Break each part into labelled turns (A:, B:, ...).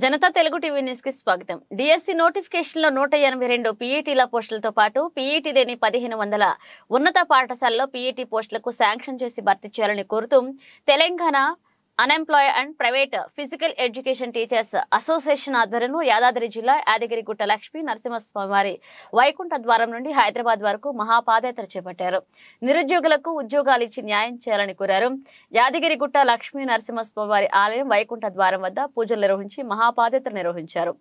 A: Janata Telugu TV news కి స్వాగతం. DSC notification లో 182 పీఈటీల పోస్టులతో పాటు పీఈటీ లేని 1500 ఉన్నత పాఠశాలలో పీఈటీ పోస్టులకు శాంక్షన్ చేసి భర్తీ చేయాలని కోరుతూ Telangana unemploy and private physical education teachers association ఆధ్వర్యంలో యాదాద్రి జిల్లా యాదగిరిగుట్ట లక్ష్మీ నరసింహస్వామి వైకుంఠ ద్వారం నుండి హైదరాబాద్ వరకు మహాపాదయాత్ర చేపట్టారు. నిరుద్యోగులకు ఉద్యోగాలు ఇచ్చి న్యాయం చేయాలని కోరారు. యాదగిరిగుట్ట లక్ష్మీ నరసింహస్వామి ఆలయం వైకుంఠ ద్వారం వద్ద పూజలు నిర్వహించి మహాపాదయాత్ర నిర్వహించారు.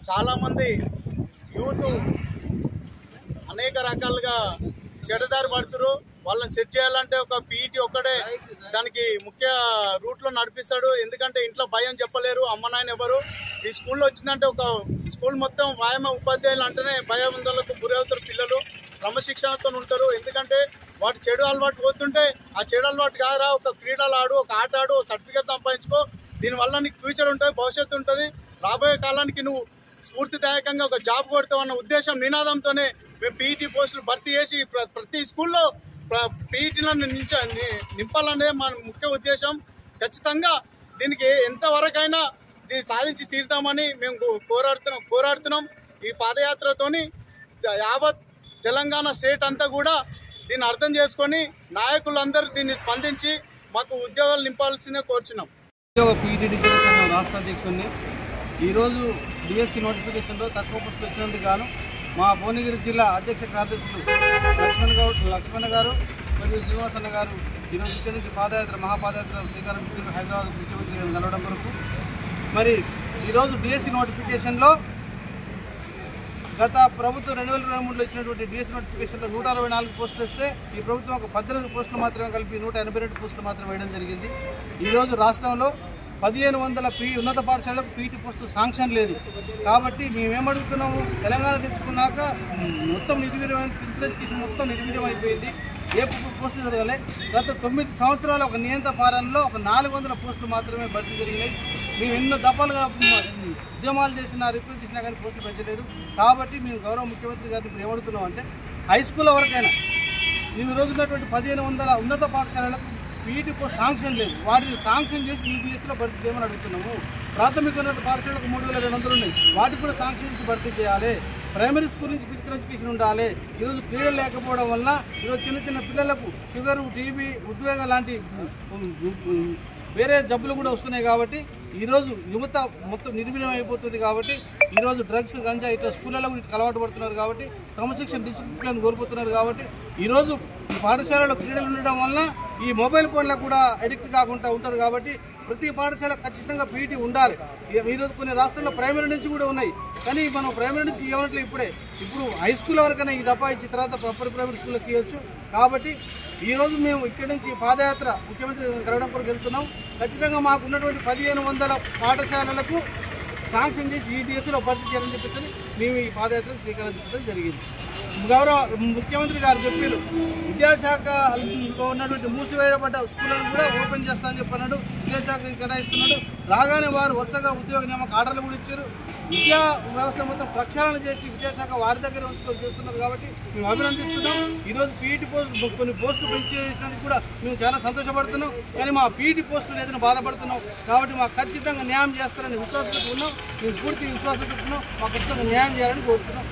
B: చాలా మంది యూత్ అనేక రకాలుగా చెడదారి పడుతున్నారు. వాళ్ళని సెట్ చేయాలంటే ఒక పీఈటీ ఒక్కడే దానికి ముఖ్య రూట్లో నడిపిస్తాడు. ఎందుకంటే ఇంట్లో భయం చెప్పలేరు, అమ్మ నాయన ఎవరు. ఈ స్కూల్లో వచ్చిందంటే ఒక స్కూల్ మొత్తం వ్యాయామ ఉపాధ్యాయులు అంటేనే భయవంతులకు గురవుతారు. పిల్లలు క్రమశిక్షణతో ఉంటారు. ఎందుకంటే వాటి చెడు అలవాటు పోతుంటే ఆ చెడు అలవాటు కాదురా, ఒక క్రీడలు ఆడు, ఒక ఆట ఆడు, సర్టిఫికేట్ సంపాదించుకో, దీనివల్ల నీకు ఫ్యూచర్ ఉంటుంది, భవిష్యత్తు ఉంటుంది. రాబోయే కాలానికి నువ్వు స్ఫూర్తిదాయకంగా ఒక జాబ్ కొడతావు అన్న ఉద్దేశం నినాదంతోనే మేము పీఈటీ పోస్టులు భర్తీ చేసి ప్రతి స్కూల్లో పీఈటీలను నింపాలనే మన ముఖ్య ఉద్దేశం. ఖచ్చితంగా దీనికి ఎంతవరకైనా దీన్ని సాధించి తీరుతామని మేము పోరాడుతున్నాం. ఈ పాదయాత్రతోని యావత్ తెలంగాణ స్టేట్ అంతా కూడా దీన్ని అర్థం చేసుకొని నాయకులందరూ దీన్ని స్పందించి మాకు ఉద్యోగాలు నింపాల్సిందే కోరుచున్నాం.
C: పీఈటీ రాష్ట్ర అధ్యక్షుడిని ఈరోజు డిఎస్సి నోటిఫికేషన్లో తక్కువ పోస్టులు వచ్చినందుకు గాను మా భువనగిరి జిల్లా అధ్యక్ష కార్యదర్శులు లక్ష్మణ గారు మరియు శ్రీనివాసన్న గారు ఈరోజు ఇక్కడి నుంచి మహాపాదయాత్ర శ్రీకారం చుట్టూ హైదరాబాద్ ముఖ్యమంత్రి కలవడం వరకు. మరి ఈరోజు డిఎస్సి నోటిఫికేషన్లో గత ప్రభుత్వం 2023లో ఇచ్చినటువంటి డిఎస్సి నోటిఫికేషన్లో 164 పోస్టులు వస్తే ఈ ప్రభుత్వం ఒక 18 పోస్టులు మాత్రమే కలిపి 182 పోస్టులు మాత్రమే వేయడం జరిగింది. ఈరోజు రాష్ట్రంలో 1500 ఉన్నత పాఠశాలకు పీఈటీ పోస్టు శాంక్షన్ లేదు. కాబట్టి మేమేమడుగుతున్నాము, తెలంగాణ తెచ్చుకున్నాక మొత్తం నిర్వీర్యమైన ఫిజికల్ ఎడ్యుకేషన్ మొత్తం నిర్వీర్యం అయిపోయింది. ఏ పోస్టులు జరగాలి. గత 9 సంవత్సరాల ఒక నియంత్రణ పాలనలో ఒక 400 పోస్టులు మాత్రమే భర్తీ జరిగినాయి. మేము ఎన్నో దఫాలుగా ఉద్యమాలు చేసినా రిక్వెస్ట్ చేసినా కానీ పోస్టులు పెంచలేదు. కాబట్టి మేము గౌరవ ముఖ్యమంత్రి గారిని ఇప్పుడు ఏమడుగుతున్నాం అంటే హై స్కూల్ వరకైనా ఈ రోజు ఉన్నటువంటి 1500 ఉన్నత పాఠశాలలకు పీఈటీ పోస్ట్ శాంక్షన్ లేదు. వాటిని శాంక్షన్ చేసి ఈబీఎస్లో భర్తీ చేయమని అడుగుతున్నాము. ప్రాథమిక ఉన్నత పాఠశాలకు 3200 ఉన్నాయి, వాటికి కూడా శాంక్షన్ చేసి భర్తీ చేయాలి. ప్రైమరీ స్కూల్ నుంచి ఫిజికల్ ఎడ్యుకేషన్ ఉండాలి. ఈరోజు క్రీడలు లేకపోవడం వల్ల ఈరోజు చిన్న పిల్లలకు షుగరు, టీబీ, ఉద్వేగం లాంటి వేరే జబ్బులు కూడా వస్తున్నాయి. కాబట్టి ఈరోజు యువత మొత్తం నిర్వీర్యం అయిపోతుంది. కాబట్టి ఈరోజు డ్రగ్స్, గంజా ఇట్లా స్కూళ్ళలో కూడా అలవాటు పడుతున్నారు. కాబట్టి క్రమశిక్షణ డిసిప్లిన్ కోల్పోతున్నారు. కాబట్టి ఈరోజు పాఠశాలలో క్రీడలు ఉండడం వల్ల ఈ మొబైల్ ఫోన్లకు కూడా అడిక్ట్ కాకుండా ఉంటారు. కాబట్టి ప్రతి పాఠశాల ఖచ్చితంగా పీఈటీ ఉండాలి. ఈరోజు కొన్ని రాష్ట్రాల్లో ప్రైమరీ నుంచి కూడా ఉన్నాయి, కానీ మనం ప్రైమరీ నుంచి ఇవ్వట్లేదు. ఇప్పుడు హై స్కూల్ వరకైనా ఈ దఫా ఇచ్చిన తర్వాత ప్రాపర్ ప్రైమరీ స్కూల్కి ఇవ్వచ్చు. కాబట్టి ఈరోజు మేము ఇక్కడి నుంచి పాదయాత్ర ముఖ్యమంత్రి కలవడం కొరకు వెళ్తున్నాం. ఖచ్చితంగా మాకు ఉన్నటువంటి 1500 పాఠశాలలకు శాంక్షన్ చేసి ఈటీఎస్లో భర్తీ చేయాలని చెప్పేసి మేము ఈ పాదయాత్ర శ్రీకారం చుట్టడం జరిగింది. గౌరవ ముఖ్యమంత్రి గారు చెప్పారు, విద్యాశాఖలో ఉన్నటువంటి మూసివేయబడ్డ స్కూళ్ళను కూడా ఓపెన్ చేస్తామని చెప్పన్నాడు. విద్యాశాఖ కేటాయిస్తున్నాడు. రాగానే వారు వరుసగా ఉద్యోగ నియామక ఆర్డర్లు కూడా ఇచ్చారు. విద్యా వ్యవస్థ మొత్తం ప్రక్షాళన చేసి విద్యాశాఖ వారి దగ్గర ఉంచుకొని చేస్తున్నారు. కాబట్టి మేము అభినందిస్తున్నాం. ఈరోజు పీఈటీ పోస్టు కొన్ని పోస్టులు పెంచేసినందుకు కూడా మేము చాలా సంతోషపడుతున్నాం. కానీ మా పీఈటీ పోస్టులు ఏదైనా బాధపడుతున్నాం. కాబట్టి మాకు ఖచ్చితంగా న్యాయం చేస్తారని విశ్వాసంతో ఉన్నాం. మేము పూర్తి విశ్వాసంతో ఉన్నాం. మాకు ఖచ్చితంగా న్యాయం చేయాలని కోరుతున్నాం.